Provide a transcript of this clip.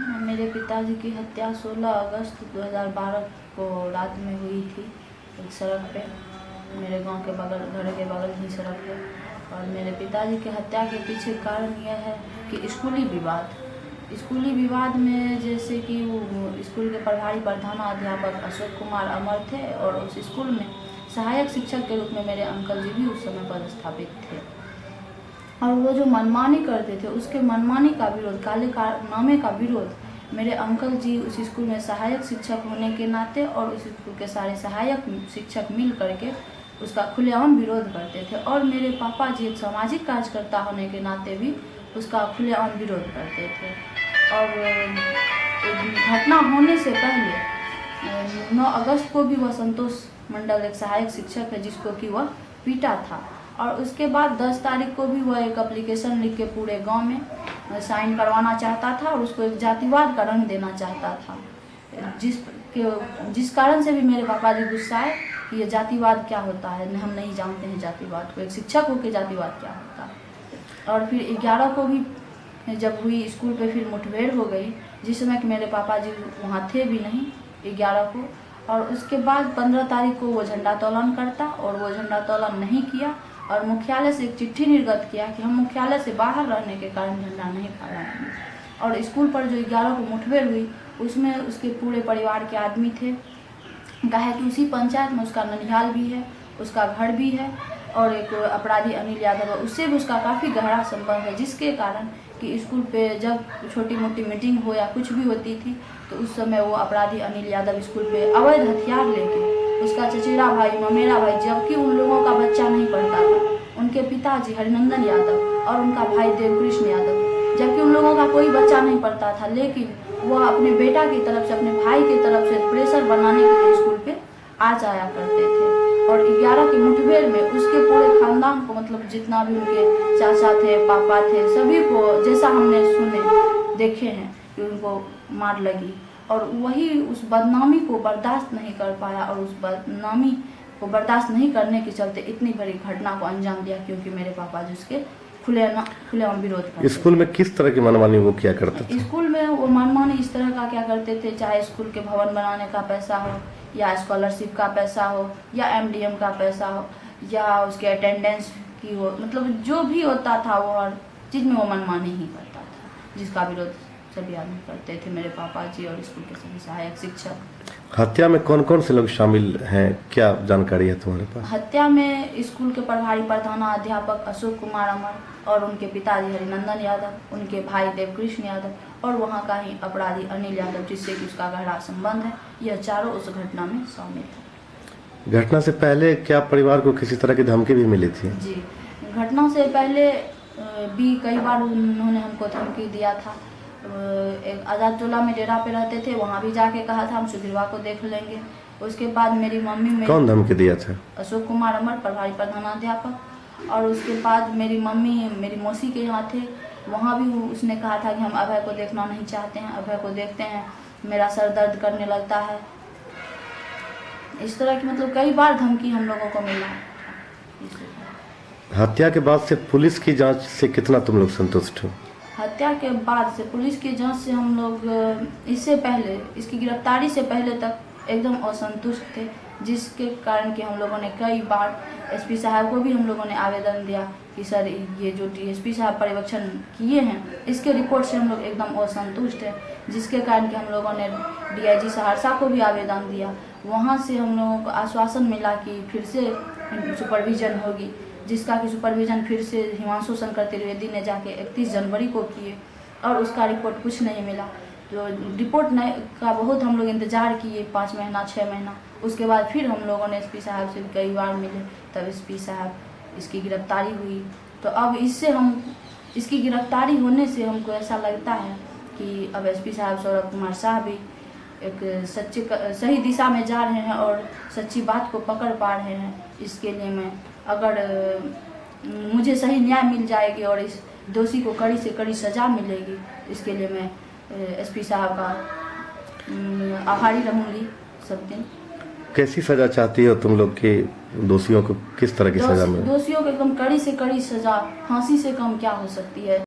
मेरे पिताजी की हत्या 16 अगस्त 2012 को रात में हुई थी एक सड़क पे। मेरे गांव के बगल, घर के बगल ही सड़क है। और मेरे पिताजी की हत्या के पीछे कारण यह है कि स्कूली विवाद में, जैसे कि वो स्कूल के प्रभारी प्रधानाध्यापक अशोक कुमार अमर थे और उस स्कूल में सहायक शिक्षक के रूप में मेरे अंकल जी भी उस समय पदस्थापित थे। और वो जो मनमानी करते थे, उसके मनमानी का विरोध, काले कारनामे का विरोध मेरे अंकल जी उस स्कूल में सहायक शिक्षक होने के नाते और उस स्कूल के सारे सहायक शिक्षक मिल करके उसका खुलेआम विरोध करते थे। और मेरे पापा जी एक सामाजिक कार्यकर्ता होने के नाते भी उसका खुलेआम विरोध करते थे। और घटना होने से पहले 9 अगस्त को भी वह संतोष मंडल एक सहायक शिक्षक है जिसको कि वह पीटा था। और उसके बाद 10 तारीख को भी वह एक एप्लीकेशन लिख के पूरे गांव में साइन करवाना चाहता था और उसको एक जातिवाद का रंग देना चाहता था, जिस कारण से भी मेरे पापा जी गुस्सा आए कि ये जातिवाद क्या होता है, हम नहीं जानते हैं जातिवाद को, एक शिक्षक होकर जातिवाद क्या होता है। और फिर 11 को भी जब हुई स्कूल पे फिर मुठभेड़ हो गई, जिस समय कि मेरे पापा जी वहाँ थे भी नहीं 11 को। और उसके बाद 15 तारीख को वो झंडा तोलन करता और वो झंडा तोलन नहीं किया और मुख्यालय से एक चिट्ठी निर्गत किया कि हम मुख्यालय से बाहर रहने के कारण झंडा नहीं फहराएंगे। और स्कूल पर जो 11 को मुठभेड़ हुई उसमें उसके पूरे परिवार के आदमी थे। कहा कि उसी पंचायत में उसका ननिहाल भी है, उसका घर भी है और एक अपराधी अनिल यादव है, उससे भी उसका काफ़ी गहरा संबंध है। जिसके कारण कि स्कूल पे जब छोटी मोटी मीटिंग हो या कुछ भी होती थी तो उस समय वो अपराधी अनिल यादव स्कूल पे अवैध हथियार लेके, उसका चचेरा भाई, ममेरा भाई, जबकि उन लोगों का बच्चा नहीं पढ़ता था, उनके पिताजी हरिनंदन यादव और उनका भाई देवकृष्ण यादव, जबकि उन लोगों का कोई बच्चा नहीं पढ़ता था, लेकिन वह अपने बेटा की तरफ से, अपने भाई की तरफ से प्रेशर बनाने के लिए स्कूल पे आ जाया करते थे। और 11 की मुठभेड़ में उसके पूरे खानदान को, मतलब जितना भी उनके चाचा थे, पापा थे, सभी को, जैसा हमने सुने देखे हैं कि उनको मार लगी। और वही उस बदनामी को बर्दाश्त नहीं कर पाया और उस बदनामी को बर्दाश्त नहीं करने के चलते इतनी बड़ी घटना को अंजाम दिया, क्योंकि मेरे पापा जी उसके खुलेआम विरोध करते। स्कूल में किस तरह की मनमानी वो क्या करते थे? स्कूल में वो मनमानी इस तरह का क्या करते थे, चाहे स्कूल के भवन बनाने का पैसा हो या स्कॉलरशिप का पैसा हो या MDM का पैसा हो या उसके अटेंडेंस की हो, मतलब जो भी होता था वो हर चीज़ में वो मनमानी ही करता था, जिसका विरोध सभी आदमी करते थे, मेरे पापा जी और स्कूल के सभी सहायक शिक्षक। हत्या में कौन कौन से लोग शामिल हैं, क्या जानकारी है तुम्हारे पास? हत्या में स्कूल के प्रभारी प्रधानाध्यापक अशोक कुमार अमर और उनके पिताजी हरिनंदन यादव, उनके भाई देवकृष्ण यादव और वहाँ का ही अपराधी अनिल यादव, जिससे कि उसका गहरा संबंध है। यह चारों उस घटना में शामिल है। घटना से पहले क्या परिवार को किसी तरह की धमकी भी मिली थी? जी, घटना से पहले भी कई बार उन्होंने हमको धमकी दिया था। एक आज़ाद टोला में डेरा पे रहते थे, वहाँ भी जाके कहा था हम सुधीरवा को देख लेंगे। उसके बाद मेरी मम्मी, कौन धमकी दिया था? अशोक कुमार अमर, प्रभारी प्रधानाध्यापक। और उसके बाद मेरी मम्मी मेरी मौसी के यहाँ थे, वहाँ भी उसने कहा था कि हम अभय को देखना नहीं चाहते हैं, अभय को देखते हैं मेरा सर दर्द करने लगता है। इस तरह की मतलब कई बार धमकी हम लोगों को मिला। हत्या के बाद से पुलिस की जांच से कितना तुम लोग संतुष्ट हो? हत्या के बाद से पुलिस की जांच से हम लोग इससे पहले, इसकी गिरफ्तारी से पहले तक एकदम असंतुष्ट थे, जिसके कारण कि हम लोगों ने कई बार SP साहब को भी हम लोगों ने आवेदन दिया कि सर ये जो DSP साहब पर्यवेक्षण किए हैं इसके रिपोर्ट से हम लोग एकदम असंतुष्ट हैं, जिसके कारण कि हम लोगों ने DIG सहरसा को भी आवेदन दिया। वहाँ से हम लोगों को आश्वासन मिला कि फिर से सुपरविजन होगी, जिसका कि सुपरविजन फिर से हिमांशु शंकर त्रिवेदी ने जाके 31 जनवरी को किए और उसका रिपोर्ट कुछ नहीं मिला। तो रिपोर्ट का बहुत हम लोग इंतज़ार किए, 5 महीना 6 महीना। उसके बाद फिर हम लोगों ने SP साहब से कई बार मिले, तब SP साहब इसकी गिरफ्तारी हुई। तो अब इसकी गिरफ्तारी होने से हमको ऐसा लगता है कि अब SP साहब सौरभ कुमार शाह भी एक सही दिशा में जा रहे हैं और सच्ची बात को पकड़ पा रहे हैं। इसके लिए मैं, अगर मुझे सही न्याय मिल जाएगी और इस दोषी को कड़ी से कड़ी सज़ा मिलेगी, इसके लिए मैं SP साहब का आभारी रहूँगी सब दिन। कैसी सज़ा चाहती हो तुम लोग के दोषियों को, किस तरह की सज़ा मिले? दोषियों को एकदम कड़ी से कड़ी सज़ा, फांसी से कम क्या हो सकती है।